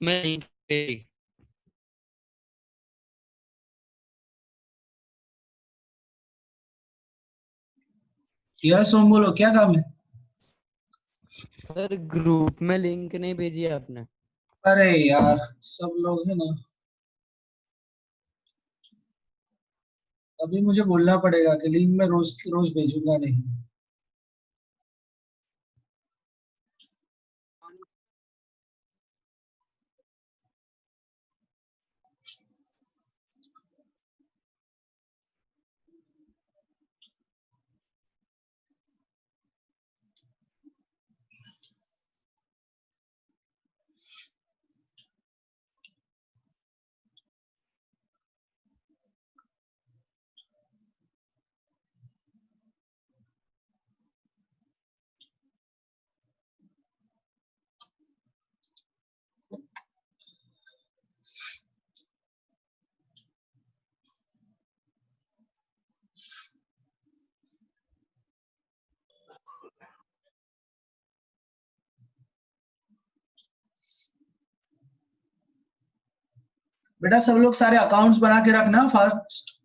मैं यस ओम, बोलो क्या काम है? सर ग्रुप में लिंक नहीं भेजी है आपने। अरे यार, सब लोग है ना, अभी मुझे बोलना पड़ेगा कि लिंक मैं रोज रोज भेजूंगा नहीं। बेटा सब लोग सारे अकाउंट्स बना के रखना first.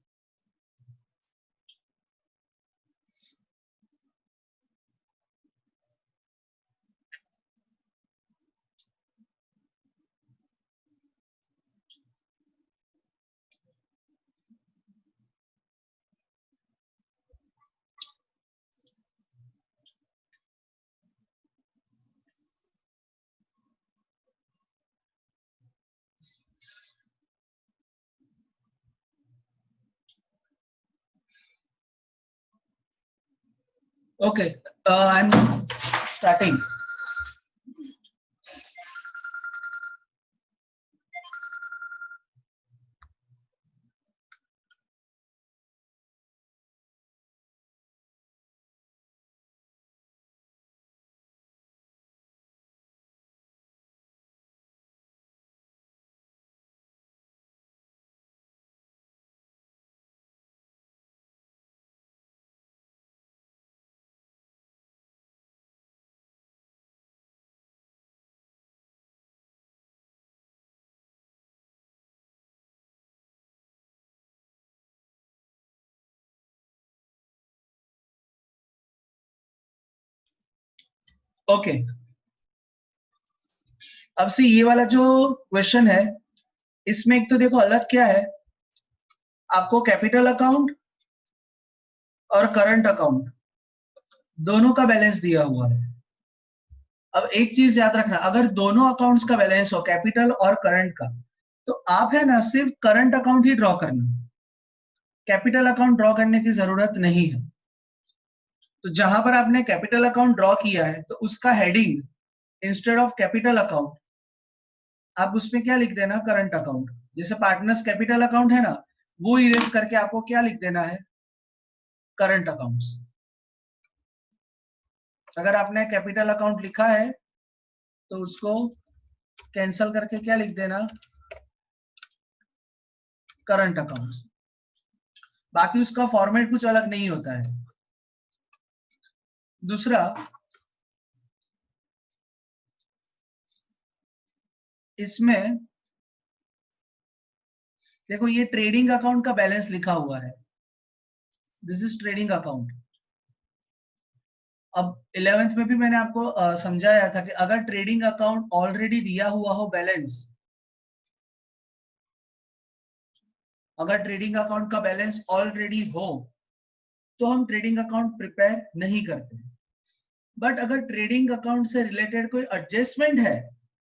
Okay, I am starting. Okay, अब से ये वाला जो क्वेश्चन है, इसमें एक तो देखो अलग क्या है, आपको कैपिटल अकाउंट और करंट अकाउंट दोनों का बैलेंस दिया हुआ है। अब एक चीज याद रखना, अगर दोनों अकाउंट्स का बैलेंस हो, कैपिटल और करंट का, तो आप है ना सिर्फ करंट अकाउंट ही ड्रॉ करना, कैपिटल अकाउंट ड्रॉ करने की जरूरत नहीं है। तो जहां पर आपने कैपिटल अकाउंट ड्रॉ किया है, तो उसका heading instead of capital account आप उसमें क्या लिख देना, करंट अकाउंट। जैसे पार्टनर्स कैपिटल अकाउंट है ना, वो इरेज करके आपको क्या लिख देना है, करंट अकाउंट्स। अगर आपने कैपिटल अकाउंट लिखा है तो उसको कैंसल करके क्या लिख देना, करंट अकाउंट्स। बाकी उसका फॉर्मेट कुछ अलग नहीं होता है। दूसरा, इसमें देखो ये ट्रेडिंग अकाउंट का बैलेंस लिखा हुआ है, दिस इज ट्रेडिंग अकाउंट। अब 11th में भी मैंने आपको समझाया था कि अगर ट्रेडिंग अकाउंट ऑलरेडी दिया हुआ हो बैलेंस, अगर ट्रेडिंग अकाउंट का बैलेंस ऑलरेडी हो तो हम ट्रेडिंग अकाउंट प्रिपेयर नहीं करते। बट अगर ट्रेडिंग अकाउंट से रिलेटेड कोई एडजस्टमेंट है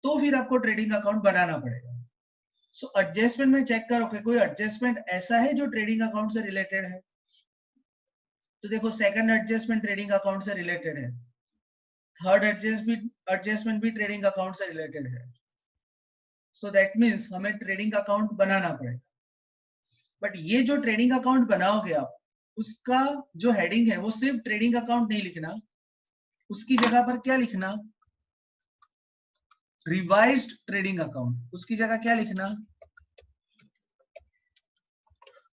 तो फिर आपको ट्रेडिंग अकाउंट बनाना पड़ेगा। सो एडजस्टमेंट में चेक करो कि कोई एडजस्टमेंट ऐसा है जो ट्रेडिंग अकाउंट से रिलेटेड है। तो देखो सेकंड एडजस्टमेंट ट्रेडिंग अकाउंट से रिलेटेड है, थर्ड एडजस्टमेंट भी ट्रेडिंग अकाउंट से रिलेटेड है। सो दैट मीन्स हमें ट्रेडिंग अकाउंट बनाना पड़ेगा। बट ये जो ट्रेडिंग अकाउंट बनाओगे आप, उसका जो हेडिंग है वो सिर्फ ट्रेडिंग अकाउंट नहीं लिखना, उसकी जगह पर क्या लिखना, रिवाइज्ड ट्रेडिंग अकाउंट। उसकी जगह क्या लिखना,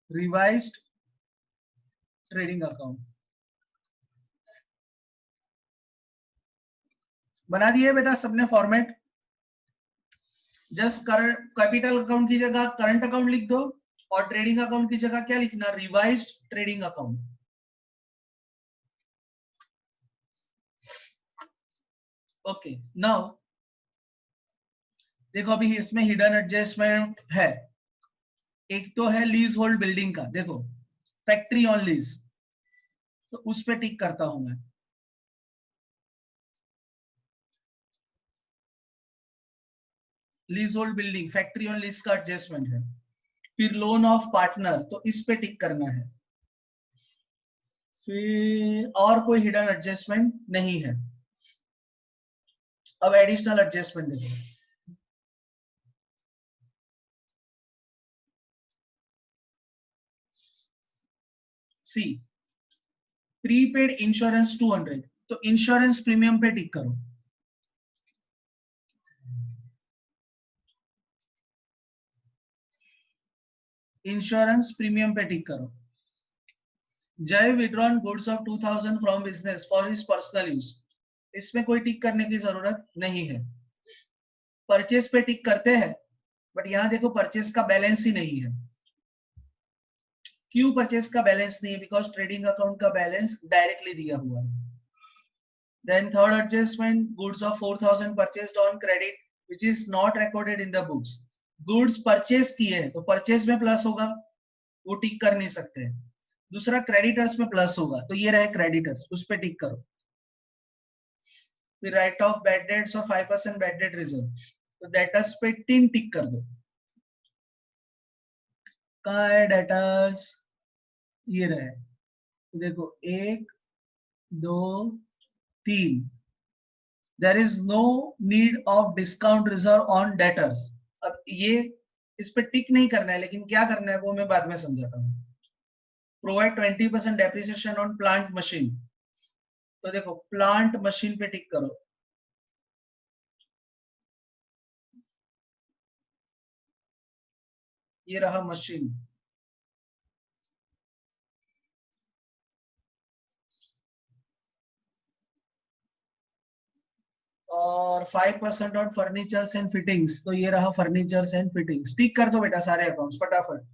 रिवाइज्ड ट्रेडिंग अकाउंट। बना दिए बेटा सबने format. Just current capital account की जगह करंट अकाउंट लिख दो, और ट्रेडिंग अकाउंट की जगह क्या लिखना, revised trading account. Okay, now देखो अभी इसमें हिडन एडजस्टमेंट है। एक तो है लीज होल्ड बिल्डिंग का, देखो फैक्ट्री ऑन लीज, तो उस पे टिक करता हूं मैं। Lease hold building factory on lease का एडजस्टमेंट है। फिर लोन ऑफ पार्टनर, तो इस पे टिक करना है। फिर और कोई हिडन एडजस्टमेंट नहीं है। अब एडिशनल एडजस्टमेंट देखो, सी प्रीपेड इंश्योरेंस 200, तो इंश्योरेंस प्रीमियम पे टिक करो। इंश्योरेंस प्रीमियम पे टिक करो। जय withdrawn goods of 2000 from business for his personal use, इसमें कोई टिक करने की जरूरत नहीं है। परचेस पे टिक करते हैं, बट यहां देखो परचेस का बैलेंस ही नहीं है। क्यों परचेस का बैलेंस नहीं है, बिकॉज ट्रेडिंग अकाउंट का बैलेंस डायरेक्टली दिया हुआ है। Then third adjustment, goods of 4000 purchased on credit which is not recorded in the books. Goods purchase किए तो परचेस में प्लस होगा, वो टिक कर नहीं सकते। दूसरा क्रेडिटर्स में प्लस होगा, तो ये रहे क्रेडिटर्स, उस पे टिक करो। फिर राइट ऑफ बैड डेट्स और 5% बैड डेट रिजर्व, तो डेटर्स पे 3 टिक कर दो। कहाँ है डेटर्स, ये रहे, तो देखो 1 2 3, there is no need of discount reserve on debtors. अब ये इस पे टिक नहीं करना है, लेकिन क्या करना है वो मैं बाद में समझाता हूँ। Provide 20% depreciation on plant machine, तो देखो प्लांट मशीन पे टिक करो। ये रहा मशीन। और 5% ऑन फर्नीचर्स एंड फिटिंग्स, तो ये रहा फर्नीचर्स एंड फिटिंग्स। टिक कर दो बेटा सारे अकाउंट्स फटाफट।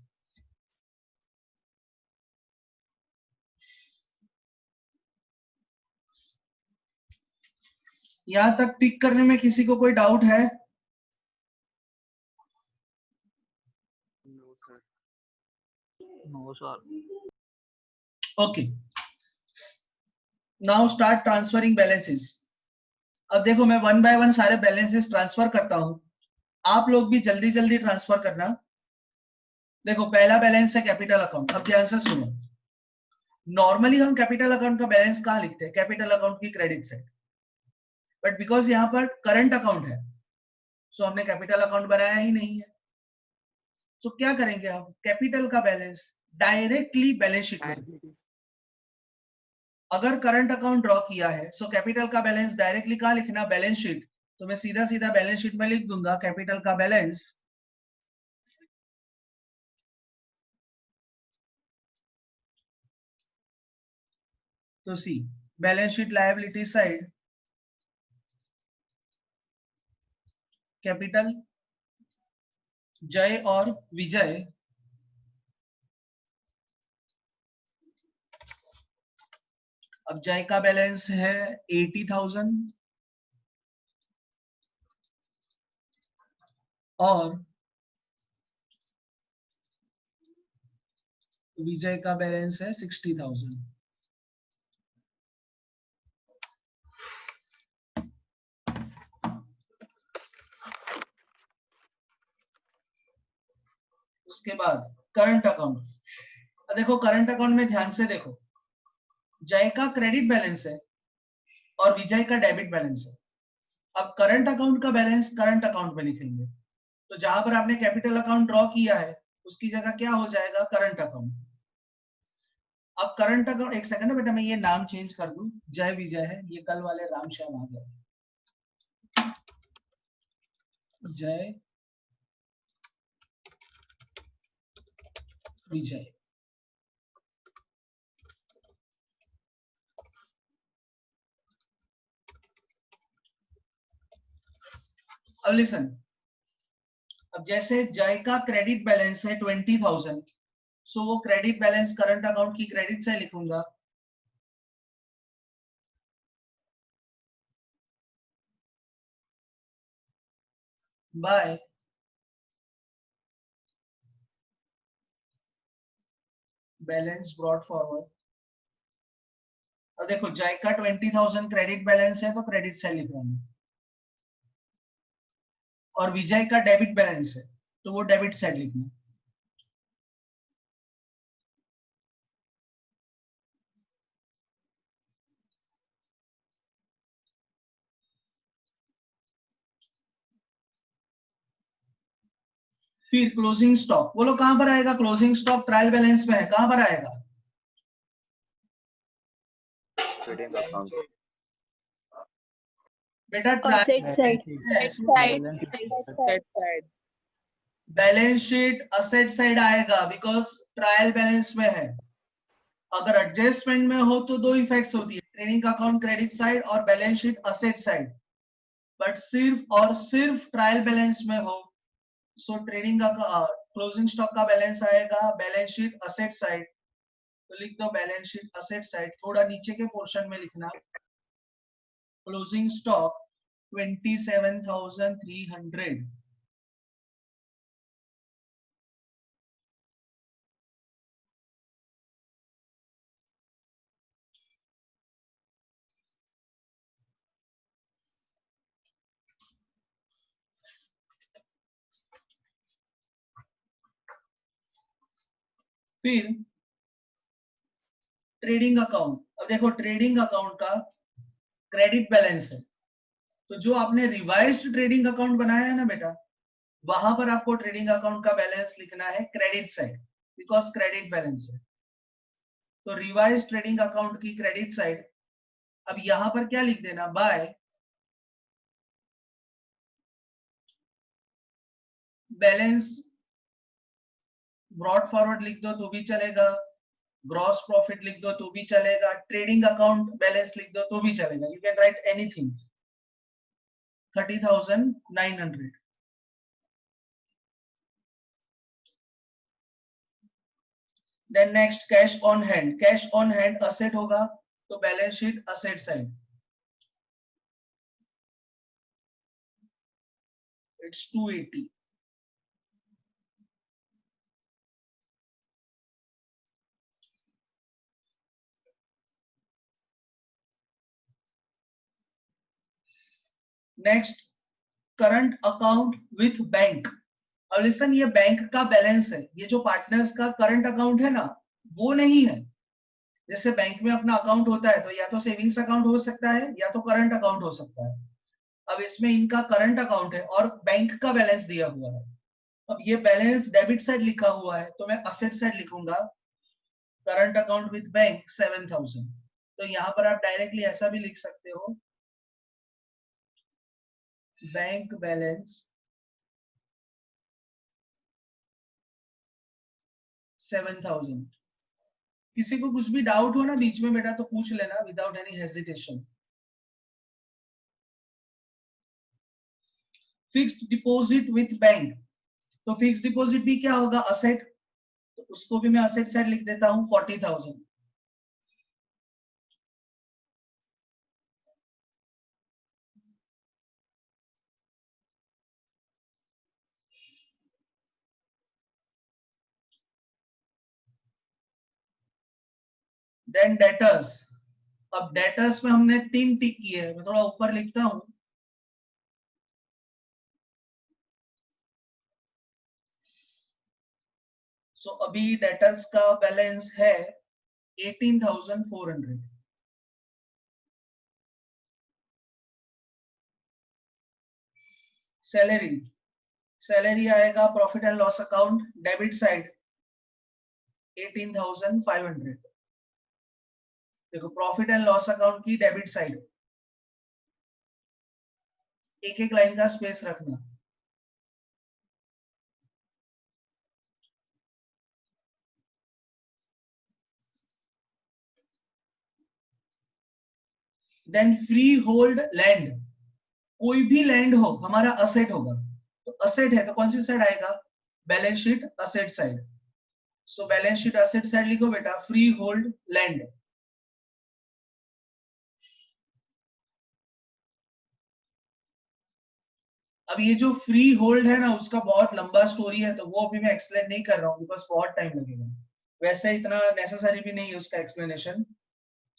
यहां तक टिक करने में किसी को कोई डाउट है? No sir. No sir. Okay, now start transferring balances. अब देखो मैं वन बाय वन सारे बैलेंसेस ट्रांसफर करता हूं, आप लोग भी जल्दी जल्दी ट्रांसफर करना। देखो पहला बैलेंस है कैपिटल अकाउंट। अब ध्यान से सुनो, नॉर्मली हम कैपिटल अकाउंट का बैलेंस कहां लिखते हैं? कैपिटल अकाउंट की क्रेडिट साइड। बट बिकॉज यहाँ पर करंट अकाउंट है, सो हमने कैपिटल अकाउंट बनाया ही नहीं है। सो क्या करेंगे हम? कैपिटल का बैलेंस डायरेक्टली बैलेंस शीट में। अगर करंट अकाउंट ड्रॉ किया है, सो कैपिटल का बैलेंस डायरेक्टली कहां लिखना? Balance sheet. तो मैं सीधा सीधा बैलेंस शीट में लिख दूंगा कैपिटल का बैलेंस। तो see, balance sheet liability side capital Jay और विजय अब जय का बैलेंस है 80,000 और विजय का बैलेंस है 60,000। उसके बाद करंट अकाउंट। देखो करंट अकाउंट में ध्यान से देखो, जय का क्रेडिट बैलेंस है और विजय का डेबिट बैलेंस है। अब करंट अकाउंट का बैलेंस करंट अकाउंट में लिखेंगे, तो जहां पर आपने कैपिटल अकाउंट ड्रॉ किया है उसकी जगह क्या हो जाएगा? Current account. अब करंट अकाउंट, एक सेकंड बेटा मैं ये नाम चेंज कर दूं, जय विजय है, ये कल वाले राम श्याम आ गए। जय विजय। अब लिसन, अब जैसे जय का क्रेडिट बैलेंस है 20,000, सो वो क्रेडिट बैलेंस करंट अकाउंट की क्रेडिट से लिखूंगा। By balance brought forward. अब देखो जय का 20,000 क्रेडिट बैलेंस है तो क्रेडिट साइड लिख रहा हूं, और विजय का डेबिट बैलेंस है तो वो डेबिट साइड लिखना। फिर क्लोजिंग स्टॉक, बोलो कहां पर आएगा? क्लोजिंग स्टॉक ट्रायल बैलेंस में है, कहां पर आएगा? ट्रेडिंग अकाउंट बेटा Asset side. Balance sheet asset side आएगा, बिकॉज ट्रायल बैलेंस में है। अगर एडजस्टमेंट में हो तो दो इफेक्ट्स होती है, ट्रेडिंग अकाउंट क्रेडिट साइड और balance sheet asset side. But सिर्फ और सिर्फ ट्रायल बैलेंस में हो, सो ट्रेडिंग का क्लोजिंग स्टॉक का बैलेंस आएगा बैलेंस शीट असेट साइड। तो लिख दो बैलेंस शीट असेट साइड, थोड़ा नीचे के पोर्शन में लिखना क्लोजिंग स्टॉक 27,300। फिर ट्रेडिंग अकाउंट। अब देखो ट्रेडिंग अकाउंट का क्रेडिट बैलेंस है, तो जो आपने रिवाइज्ड ट्रेडिंग अकाउंट बनाया है ना बेटा, वहां पर आपको ट्रेडिंग अकाउंट का बैलेंस लिखना है credit side, because credit balance है। तो रिवाइज ट्रेडिंग अकाउंट की क्रेडिट साइड, अब यहां पर क्या लिख देना? बाय बैलेंस ब्रॉड फॉरवर्ड लिख दो तो भी चलेगा, ग्रॉस प्रॉफिट लिख दो तो भी चलेगा, ट्रेडिंग अकाउंट बैलेंस लिख दो तो भी चलेगा, you can write anything. 30,900। Then next cash on hand. Cash on hand asset होगा तो balance sheet asset side. It's 280. Next, current account with bank. और लिसन, ये बैंक का बैलेंस है. ये जो पार्टनर्स का करंट अकाउंट है ना, वो नहीं है. जैसे बैंक में अपना अकाउंट होता है तो या तो सेविंग्स अकाउंट हो सकता है या तो करंट अकाउंट हो सकता है. अब इसमें इनका करंट अकाउंट है और बैंक का बैलेंस दिया हुआ है. अब ये बैलेंस डेबिट साइड लिखा हुआ है तो मैं असेट साइड लिखूंगा. Current account with bank 7000. तो यहाँ पर आप डायरेक्टली ऐसा भी लिख सकते हो, बैंक बैलेंस 7000. किसी को कुछ भी डाउट हो ना बीच में बेटा तो पूछ लेना without any hesitation. Fixed deposit with bank. तो फिक्स्ड डिपॉजिट भी क्या होगा, असेट. तो उसको भी मैं असेट साइड लिख देता हूं 40,000. Then debtors. अब डेटर्स में हमने 3 टिक किए हैं. मैं थोड़ा ऊपर लिखता हूं. सो अभी डेटर्स का बैलेंस है 18,400. सैलरी. सैलरी आएगा profit and loss account debit side 18,500. देखो प्रॉफिट एंड लॉस अकाउंट की डेबिट साइड एक एक लाइन का स्पेस रखना. Then freehold land. कोई भी लैंड हो हमारा असेट होगा. तो असेट है तो कौन सी साइड आएगा, balance sheet asset side. So balance sheet asset side लिखो बेटा फ्री होल्ड लैंड. अब ये जो फ्री होल्ड है ना उसका बहुत लंबा स्टोरी है तो वो अभी मैं एक्सप्लेन नहीं कर रहा हूँ बिकॉज बहुत टाइम लगेगा. वैसे इतना नेसेसरी भी नहीं है उसका explanation.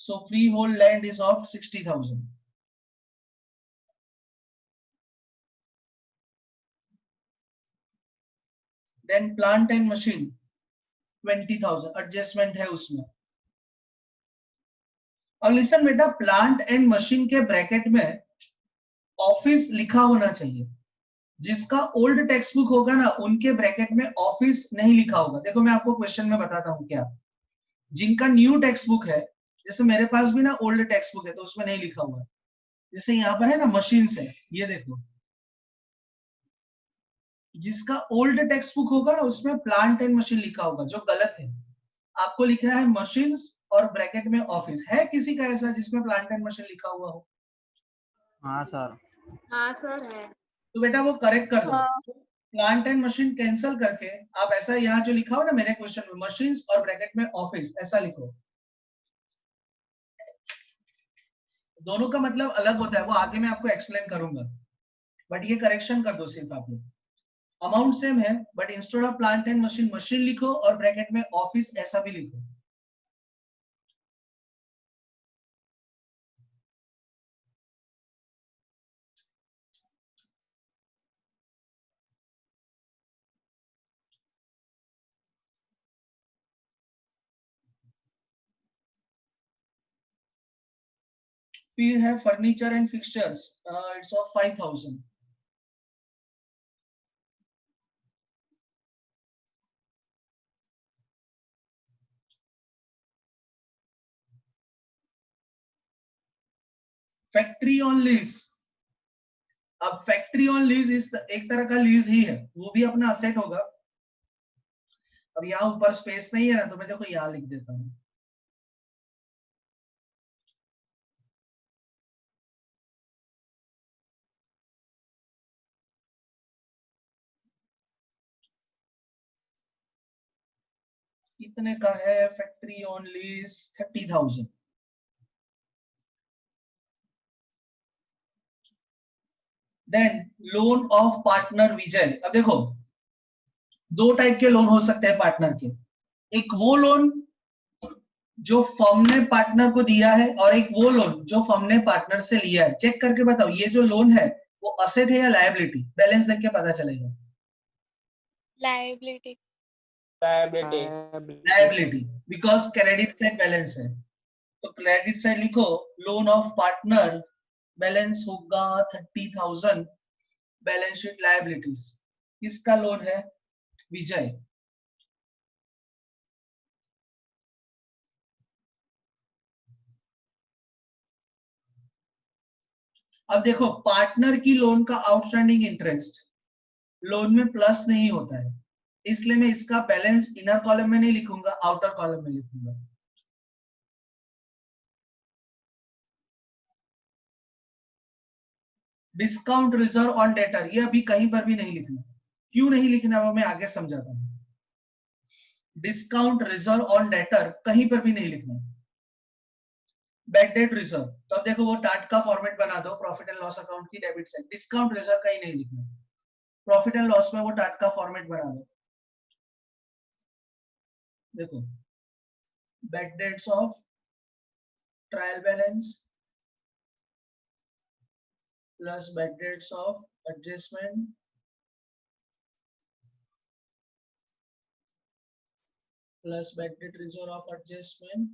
So freehold land is of 60,000. Then plant and machine 20,000 adjustment है उसमें. अब लिसन बेटा, प्लांट एंड मशीन के ब्रैकेट में ऑफिस लिखा होना चाहिए. जिसका ओल्ड टेक्स्ट बुक होगा ना उनके ब्रैकेट में ऑफिस नहीं लिखा होगा. देखो मैं आपको क्वेश्चन में बताता हूँ क्या. जिनका न्यू टेक्स्ट बुक है, जैसे मेरे पास भी ना ओल्ड टेक्स्ट बुक है तो उसमें नहीं लिखा हुआ है. जैसे यहाँ पर है ना मशीन्स है, ये देखो. जिसका ओल्ड टेक्स्ट बुक होगा ना उसमें प्लांट एंड मशीन लिखा होगा, जो गलत है. आपको लिखना है मशीन्स और ब्रैकेट में ऑफिस. है किसी का ऐसा जिसमें प्लांट एंड मशीन लिखा हुआ हो? हाँ सर. हाँ सर है. तो बेटा वो करेक्ट कर दो. प्लांट एंड मशीन कैंसल करके आप ऐसा यहाँ जो लिखा हो ना मेरे क्वेश्चन में मशीन्स और ब्रैकेट में ऑफिस ऐसा लिखो. दोनों का मतलब अलग होता है, वो आगे मैं आपको एक्सप्लेन करूंगा. बट ये करेक्शन कर दो सिर्फ आप लोग. अमाउंट सेम है but instead of plant and machine machine लिखो और ब्रैकेट में ऑफिस ऐसा भी लिखो. फिर है furniture and fixtures. It's of 5,000. Factory on lease. अब फैक्ट्री ऑन लीज इस एक तरह का लीज ही है, वो भी अपना असेट होगा. अब यहाँ ऊपर स्पेस नहीं है ना तो मैं देखो यहाँ लिख देता हूँ. कितने का है factory on lease, 30,000. Then loan of partner Vijay. अब देखो दो टाइप के लोन हो सकते हैं पार्टनर के, एक वो लोन जो फर्म ने पार्टनर को दिया है और एक वो लोन जो फर्म ने पार्टनर से लिया है। चेक करके बताओ ये जो लोन है वो असेट है या लायबिलिटी, बैलेंस देख के पता चलेगा। Liability. Liability because credit side balance है, तो क्रेडिट साइड लिखो लोन ऑफ पार्टनर, बैलेंस होगा 30,000, बैलेंस शीट लायबिलिटीज। किसका लोन है? विजय। अब देखो पार्टनर की लोन का आउटस्टैंडिंग इंटरेस्ट लोन में प्लस नहीं होता है, इसलिए मैं इसका बैलेंस इनर कॉलम में नहीं लिखूंगा, आउटर कॉलम में लिखूंगा। डिस्काउंट रिजर्व ऑन डेटर ये अभी कहीं पर भी नहीं लिखना, क्यों नहीं लिखना वो मैं आगे समझाता हूं। डिस्काउंट रिजर्व ऑन डेटर कहीं पर भी नहीं लिखना। बैड डेट रिजर्व, तो अब देखो वो टाट का फॉर्मेट बना दो, प्रॉफिट एंड लॉस अकाउंट की डेबिट साइड। डिस्काउंट रिजर्व कहीं नहीं लिखना, प्रॉफिट एंड लॉस में वो टाट का फॉर्मेट बना दो। देखो bad debts of trial balance plus bad debts of adjustment plus bad debt reserve of adjustment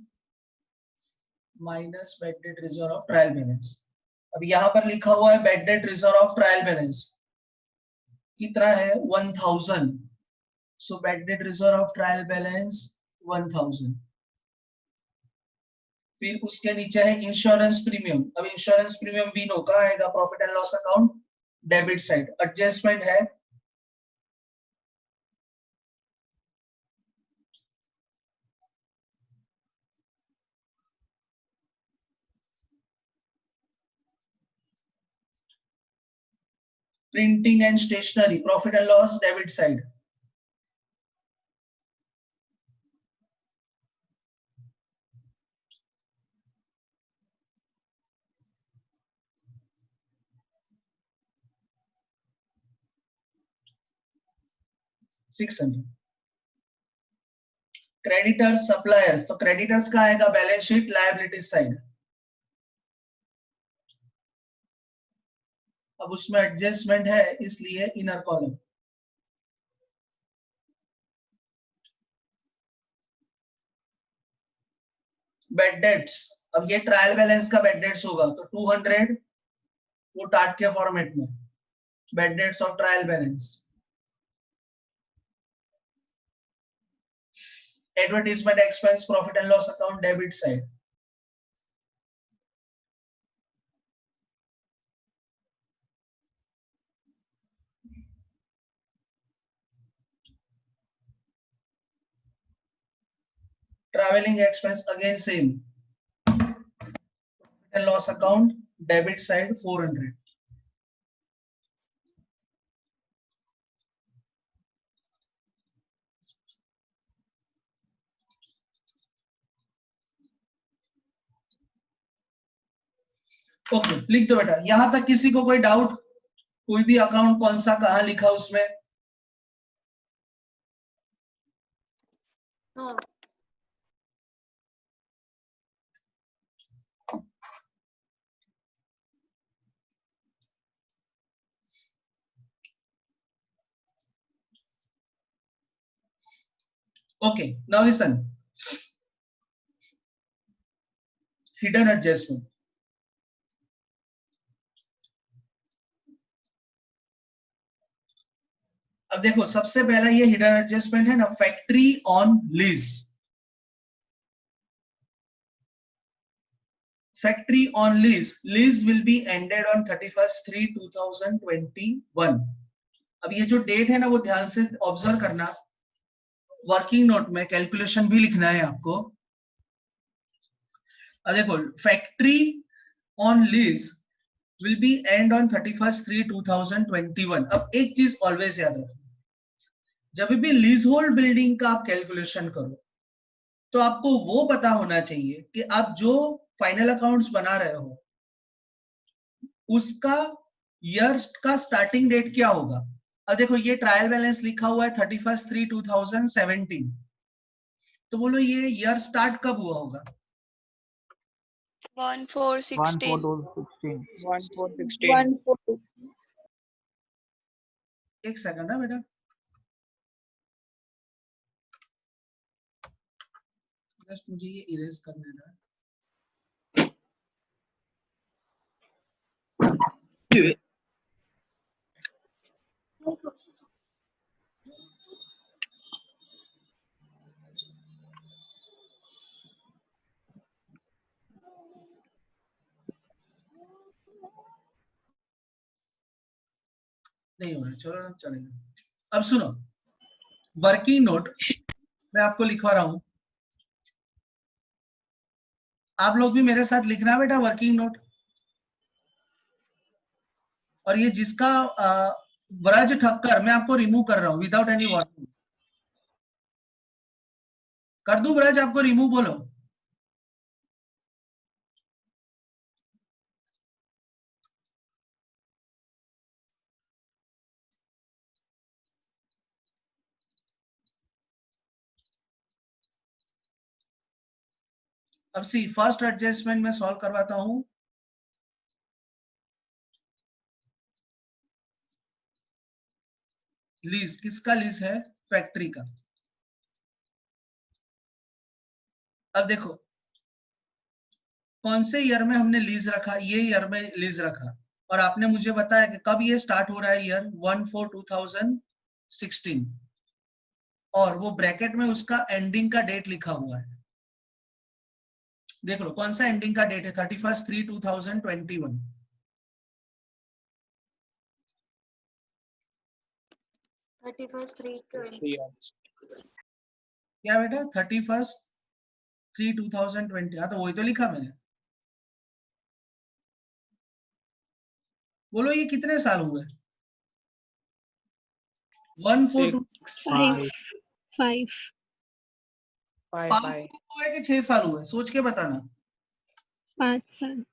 minus bad debt reserve of trial balance. अब यहां पर लिखा हुआ है bad debt reserve of trial balance कितना है 1000, so bad debt reserve of trial balance 1000। फिर उसके नीचे है इंश्योरेंस प्रीमियम। अब इंश्योरेंस प्रीमियम वी नो कहाँ आएगा? Profit and loss account debit side. Adjustment है printing and stationery, profit and loss debit side. Creditors suppliers, तो क्रेडिटर्स का आएगा बैलेंस शीट लायबिलिटीज साइड। अब उसमें एडजस्टमेंट है इसलिए इनर कॉलम। बैड डेट्स, अब ये ट्रायल बैलेंस का बैड डेट्स होगा तो 200 वो टाट के फॉर्मेट में bad debts of trial balance. Advertisement expense profit and loss account debit side. Travelling expense again same, profit and loss account debit side 400। Okay लिख दो बेटा। यहां तक किसी को कोई डाउट? कोई भी अकाउंट कौन सा कहां लिखा उसमें? हाँ। Okay, now listen. Hidden adjustment. अब देखो सबसे पहला ये हिडन एडजस्टमेंट है ना, factory on lease. Factory on lease, lease will be ended on 31/3/2021। अब ये जो डेट है ना वो ध्यान से ऑब्जर्व करना, वर्किंग नोट में कैलकुलेशन भी लिखना है आपको। अब देखो factory on lease will be and on 31/3/2021। अब एक चीज ऑलवेज याद रखो, जब भी लीज होल्ड बिल्डिंग का आप कैलकुलेशन करो तो आपको वो पता होना चाहिए कि आप जो फाइनल अकाउंट्स बना रहे हो उसका ईयर का स्टार्टिंग डेट क्या होगा? अब देखो ये ट्रायल बैलेंस लिखा हुआ है 31/3/2017, तो बोलो ये ईयर स्टार्ट कब हुआ होगा? 1/4/16 एक सेकंड ना बेटा, जस्ट मुझे ये इरेज कर देना है। नहीं हो रहा, चलो ना चलेगा। अब सुनो, वर्किंग नोट मैं आपको लिखवा रहा हूं, आप लोग भी मेरे साथ लिखना बेटा वर्किंग नोट। और ये जिसका व्रज ठक्कर मैं आपको रिमूव कर रहा हूं विदाउट एनी वार्निंग। कर दूं व्रज आपको रिमूव? बोलो। अब सी फर्स्ट एडजस्टमेंट में सॉल्व करवाता हूं। लीज किसका लीज है? फैक्ट्री का। अब देखो कौन से ईयर में हमने लीज रखा, ये ईयर में लीज रखा, और आपने मुझे बताया कि कब ये स्टार्ट हो रहा है, ईयर 1/4/2016, और वो ब्रैकेट में उसका एंडिंग का डेट लिखा हुआ है। देख लो कौन सा एंडिंग का डेट है, 31/3/2021। 31/3/20 क्या बेटा? 31/3/2020। हाँ तो वही तो लिखा मैंने। बोलो ये कितने साल हुए? 1/4 5 5 5 साल हुए कि 6 साल हुए? सोच के बताना। 5 साल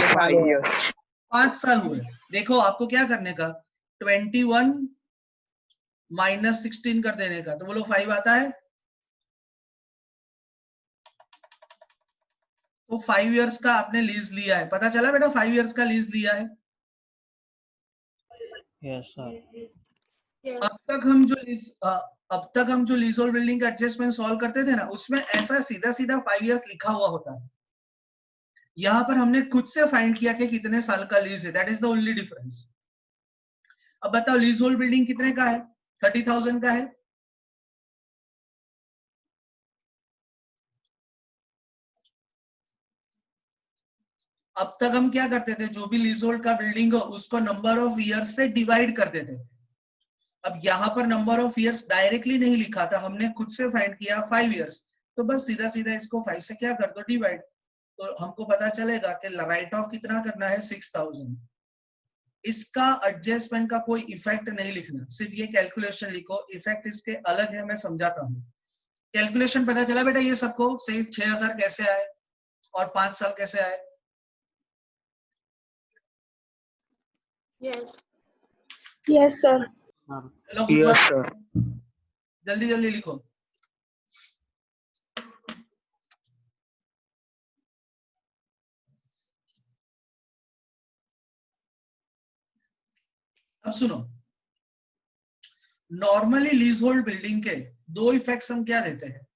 5 years. 5 साल हुए। देखो आपको क्या करने का, 21 - 16 कर देने का, तो बोलो 5 आता है। तो 5 इयर्स का आपने लीज लिया है, पता चला बेटा 5 इयर्स का लीज लिया है। Yes sir. अब तक हम जो लीज होल्ड बिल्डिंग का एडजस्टमेंट सॉल्व करते थे ना, उसमें ऐसा सीधा सीधा 5 इयर्स लिखा हुआ होता है। यहां पर हमने खुद से फाइंड किया कि कितने साल का लीज है, that is the only difference. अब बताओ लीज होल्ड बिल्डिंग कितने का है? 30,000 का है। अब तक हम क्या करते थे, जो भी लीज होल्ड का बिल्डिंग हो उसको नंबर ऑफ ईयर्स से डिवाइड करते थे। अब यहाँ पर नंबर ऑफ ईयर्स डायरेक्टली नहीं लिखा था, हमने खुद से फाइंड किया 5 इयर्स, तो बस सीधा सीधा इसको 5 से क्या कर दो, डिवाइड। तो हमको पता चलेगा कि राइट ऑफ कितना करना है, 6,000। इसका एडजस्टमेंट का कोई इफेक्ट नहीं लिखना, सिर्फ ये कैलकुलेशन लिखो, इफेक्ट इसके अलग है, मैं समझाता हूँ। कैलकुलेशन पता चला बेटा ये सबको, से 6,000 कैसे आए और 5 साल कैसे आए? Yes sir. चलो Yes, sir. जल्दी जल्दी लिखो। अब सुनो, नॉर्मली लीज होल्ड बिल्डिंग के दो इफेक्ट्स हम क्या देते हैं,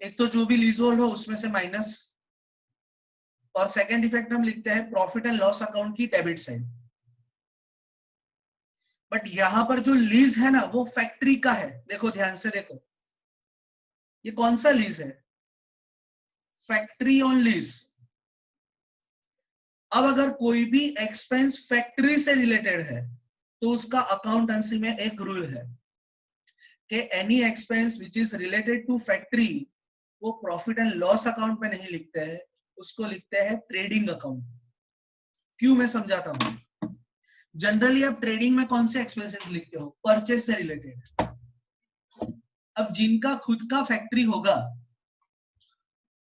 एक तो जो भी लीज होल्ड हो उसमें से माइनस, और सेकंड इफेक्ट हम लिखते हैं प्रॉफिट एंड लॉस अकाउंट की डेबिट साइड। बट यहां पर जो लीज है ना वो फैक्ट्री का है। देखो ध्यान से देखो, ये कौन सा लीज है? Factory on lease. अब अगर कोई भी एक्सपेंस फैक्ट्री से रिलेटेड है तो उसका अकाउंटेंसी में एक रूल है कि any expense which is related to factory वो प्रॉफिट एंड लॉस अकाउंट में नहीं लिखते हैं, उसको लिखते हैं ट्रेडिंग अकाउंट। क्यों, मैं समझाता हूं। जनरली आप ट्रेडिंग में कौन से एक्सपेंसेस लिखते हो? परचेज से रिलेटेड। अब जिनका खुद का फैक्ट्री होगा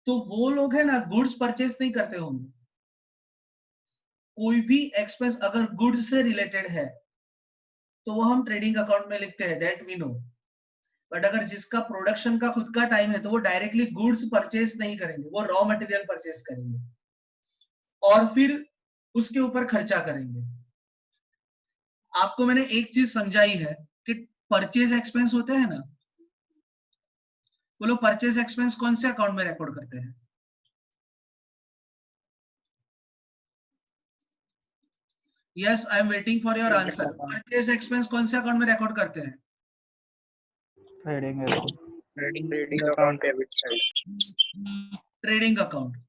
तो वो लोग है ना गुड्स परचेज नहीं करते होंगे, कोई भी एक्सपेंस अगर गुड्स से रिलेटेड है तो वो हम ट्रेडिंग अकाउंट में लिखते हैं, दैट वी नो। बट अगर जिसका प्रोडक्शन का खुद का टाइम है तो वो डायरेक्टली गुड्स परचेस नहीं करेंगे, वो रॉ मटेरियल परचेस करेंगे और फिर उसके ऊपर खर्चा करेंगे। आपको मैंने एक चीज समझाई है कि परचेज एक्सपेंस होते हैं ना, वो लोग परचेज एक्सपेंस कौन से अकाउंट में रिकॉर्ड करते हैं? Yes, I am waiting for your answer. Purchase expense कौन से अकाउंट में रिकॉर्ड करते हैं? Trading account debit side. Trading account.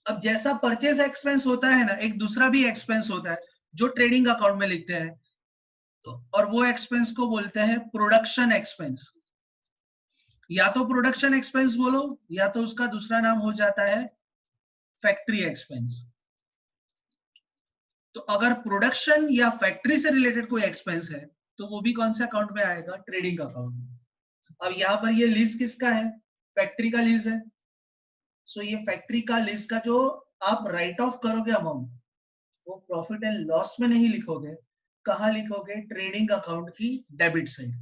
अब जैसा परचेज एक्सपेंस होता है ना, एक दूसरा भी एक्सपेंस होता है जो ट्रेडिंग अकाउंट में लिखते हैं, और वो एक्सपेंस को बोलते हैं प्रोडक्शन एक्सपेंस। या तो प्रोडक्शन एक्सपेंस बोलो या तो उसका दूसरा नाम हो जाता है फैक्ट्री एक्सपेंस। तो अगर प्रोडक्शन या फैक्ट्री से रिलेटेड कोई एक्सपेंस है तो वो भी कौन से अकाउंट में आएगा? ट्रेडिंग अकाउंट में। अब यहाँ पर ये लीज किसका है? फैक्ट्री का लीज है। सो ये फैक्ट्री का लीज का जो आप राइट ऑफ करोगे अमाउंट, वो प्रॉफिट एंड लॉस में नहीं लिखोगे, कहाँ लिखोगे? ट्रेडिंग अकाउंट की डेबिट साइड।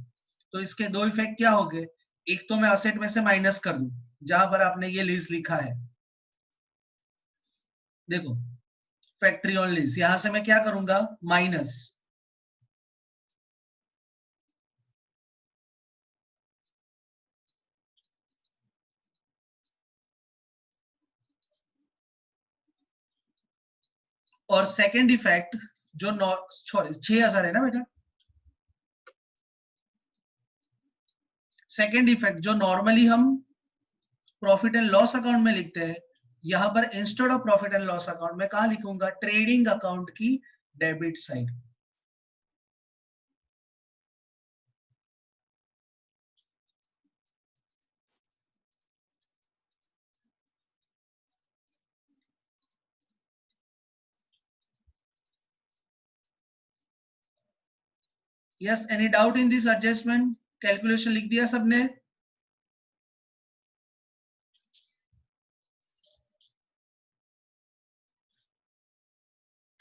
तो इसके दो इफेक्ट क्या हो गए? एक तो मैं असेट में से माइनस कर दूं जहां पर आपने ये लीज लिखा है, देखो फैक्ट्री ऑन लीज, यहां से मैं क्या करूंगा? माइनस। और सेकेंड इफेक्ट जो 6,000 है ना बेटा, सेकेंड इफेक्ट जो नॉर्मली हम प्रॉफिट एंड लॉस अकाउंट में लिखते हैं, यहां पर instead of profit and loss account में कहां लिखूंगा? ट्रेडिंग अकाउंट की debit side. Yes, any doubt in this adjustment? Calculation लिख दिया सबने?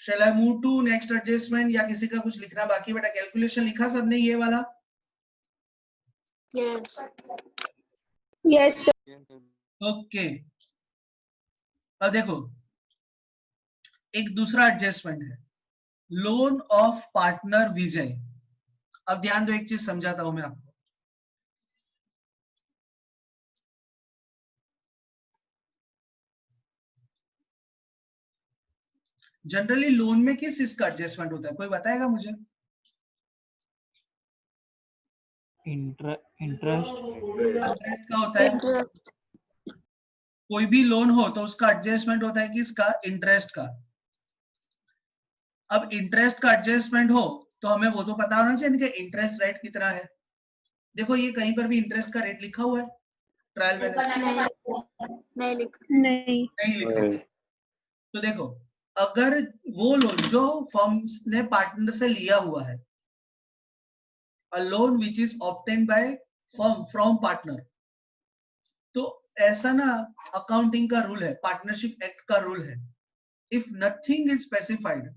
Shall I move to next adjustment या किसी का कुछ लिखना बाकी? बेटा कैलकुलेशन लिखा सबने ये वाला? Yes. Yes, sir. ओके। अब देखो एक दूसरा एडजस्टमेंट है, लोन ऑफ पार्टनर विजय। अब ध्यान दो, एक चीज समझाता हूं मैं आपको। जनरली लोन में किस इसका एडजस्टमेंट होता है, कोई बताएगा मुझे? इंटरेस्ट का होता है। Interest. कोई भी लोन हो तो उसका एडजस्टमेंट होता है किसका? इंटरेस्ट का। अब इंटरेस्ट का एडजस्टमेंट हो तो हमें वो तो पता होना चाहिए कि इंटरेस्ट रेट कितना है। देखो ये कहीं पर भी इंटरेस्ट का रेट लिखा हुआ है ट्रायल बैलेंस? नहीं लिखा। नहीं. नहीं लिखा। तो देखो अगर वो लोन जो फर्म ने पार्टनर से लिया हुआ है, a loan which is obtained by firm from partner, तो ऐसा ना अकाउंटिंग का रूल है, पार्टनरशिप एक्ट का रूल है, if nothing is specified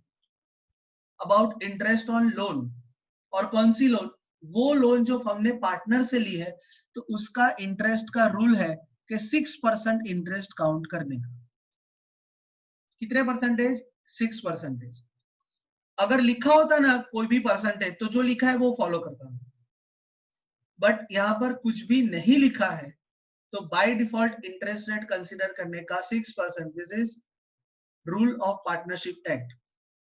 about interest on loan, और कौन सी लोन? वो लोन जो फर्म ने पार्टनर से ली है, तो उसका इंटरेस्ट का रूल है कि 6% इंटरेस्ट काउंट करने का। कितने परसेंटेज? 6%। अगर लिखा होता ना कोई भी परसेंटेज तो जो लिखा है वो फॉलो करता हूं, बट यहां पर कुछ भी नहीं लिखा है, तो by default interest rate consider करने का 6%। This is rule of partnership act.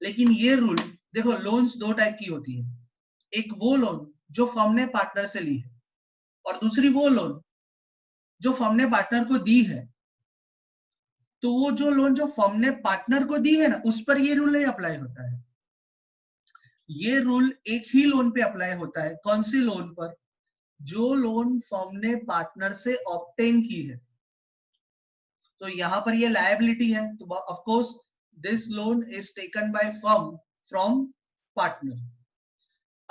लेकिन ये रूल देखो, लोन्स दो टाइप की होती है, एक वो लोन जो फर्म ने पार्टनर से ली है, और दूसरी वो लोन जो फर्म ने पार्टनर को दी है। तो वो जो लोन जो फर्म ने पार्टनर को दी है ना, उस पर ये रूल नहीं अप्लाई होता है। ये रूल एक ही लोन पे अप्लाई होता है। कौन सी लोन पर? जो लोन फर्म ने पार्टनर से ऑब्टेन की है। तो यहां पर ये लायबिलिटी है, तो of course this loan is taken by firm from partner.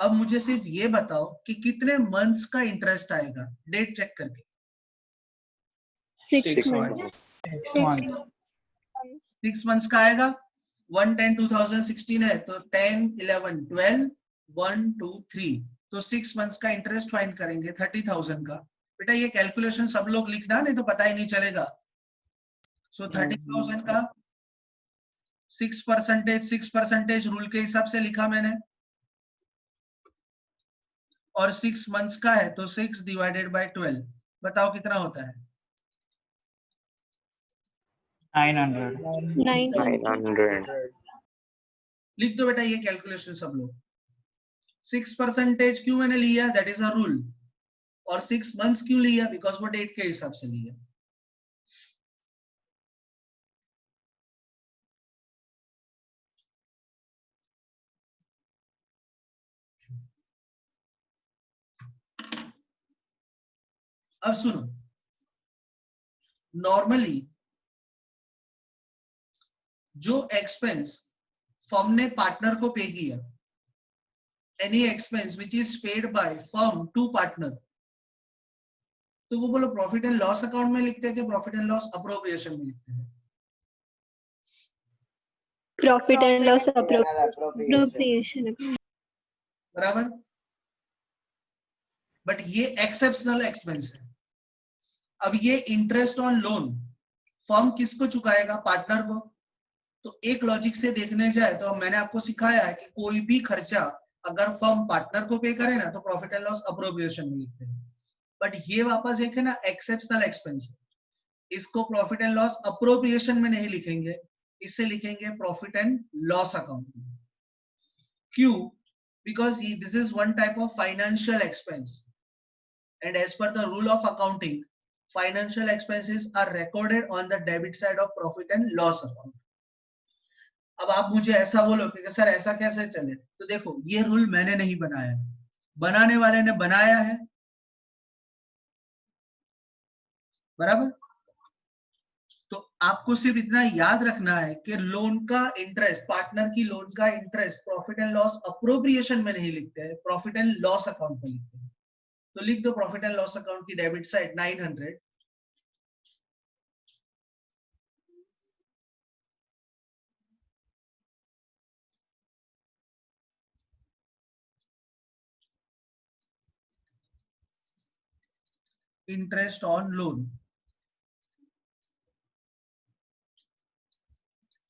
अब मुझे सिर्फ ये बताओ कि कितने मंथ्स का इंटरेस्ट आएगा, डेट चेक करके। 6 months. 6 मंथ्स का आएगा। 1 10 2016 है तो 10 11 12 1 2 3 तो 6 मंथ्स का इंटरेस्ट फाइंड करेंगे 30,000 का। बेटा ये कैलकुलेशन सब लोग लिखना, नहीं तो पता ही नहीं चलेगा। सो 30,000 का 6% रूल के हिसाब से लिखा मैंने, और 6 मंथ्स का है तो 6 डिवाइडेड बाय 12, बताओ कितना होता है? 900. 900. लिख दो बेटा ये कैलकुलेशन सब लोग। 6% क्यों मैंने लिया, दैट इज अ रूल, और 6 मंथ्स क्यों लिया, बिकॉज वो डेट के हिसाब से लिया। अब सुनो, नॉर्मली जो एक्सपेंस फर्म ने पार्टनर को पे किया, any expense which is paid by firm to partner, तो वो बोलो प्रॉफिट एंड लॉस अकाउंट में लिखते हैं कि प्रॉफिट एंड लॉस अप्रोप्रिएशन में लिखते हैं? Profit and loss appropriation. बराबर। बट ये एक्सेप्शनल एक्सपेंस है। अब ये इंटरेस्ट ऑन लोन फर्म किसको चुकाएगा, पार्टनर को। तो एक लॉजिक से देखने जाए तो मैंने आपको सिखाया है कि कोई भी खर्चा अगर फर्म पार्टनर को पे करे ना तो प्रॉफिट एंड लॉस अप्रोप्रिएशन में लिखते हैं। बट ये वापस एक है ना एक्सेप्शनल एक्सपेंस है, इसको प्रॉफिट एंड लॉस अप्रोप्रिएशन में नहीं लिखेंगे, इससे लिखेंगे प्रॉफिट एंड लॉस अकाउंट में। क्यों? Because this is one type of financial expense, and as per the rule of accounting, financial expenses are recorded on the debit side of profit and loss account. अब आप मुझे ऐसा बोलो कि sir ऐसा कैसे चले, तो देखो ये रूल मैंने नहीं बनाया है, बनाने वाले ने बनाया है, बराबर। तो आपको सिर्फ इतना याद रखना है कि लोन का इंटरेस्ट, पार्टनर की लोन का interest profit and loss appropriation में नहीं लिखते हैं, प्रॉफिट एंड लॉस अकाउंट में लिखते हैं। तो लिख दो प्रॉफिट एंड लॉस अकाउंट की debit side 900, interest on loan.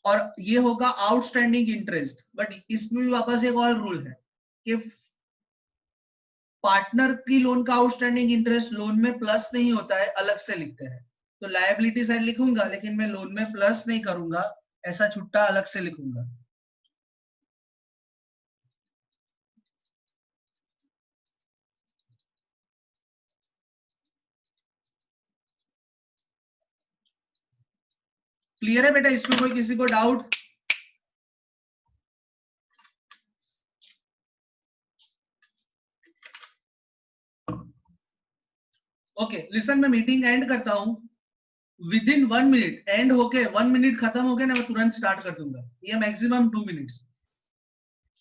और ये होगा आउटस्टैंडिंग इंटरेस्ट। बट इसमें भी वापस एक और रूल है कि पार्टनर की लोन का आउटस्टैंडिंग इंटरेस्ट लोन में प्लस नहीं होता है, अलग से लिखते हैं। तो लायबिलिटी साइड लिखूंगा लेकिन मैं लोन में प्लस नहीं करूंगा, ऐसा छुट्टा अलग से लिखूंगा। क्लियर है बेटा? इसमें कोई किसी को डाउट? ओके लिसन, मैं मीटिंग एंड करता हूं विद इन 1 मिनट। एंड होके 1 मिनट खत्म हो गया ना, मैं तुरंत स्टार्ट कर दूंगा। ये मैक्सिमम 2 मिनट्स,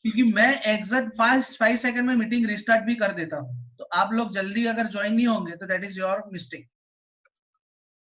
क्योंकि मैं एग्जैक्ट 5 सेकंड में मीटिंग रिस्टार्ट भी कर देता हूं। तो आप लोग जल्दी अगर ज्वाइन नहीं होंगे तो दैट इज योर मिस्टेक।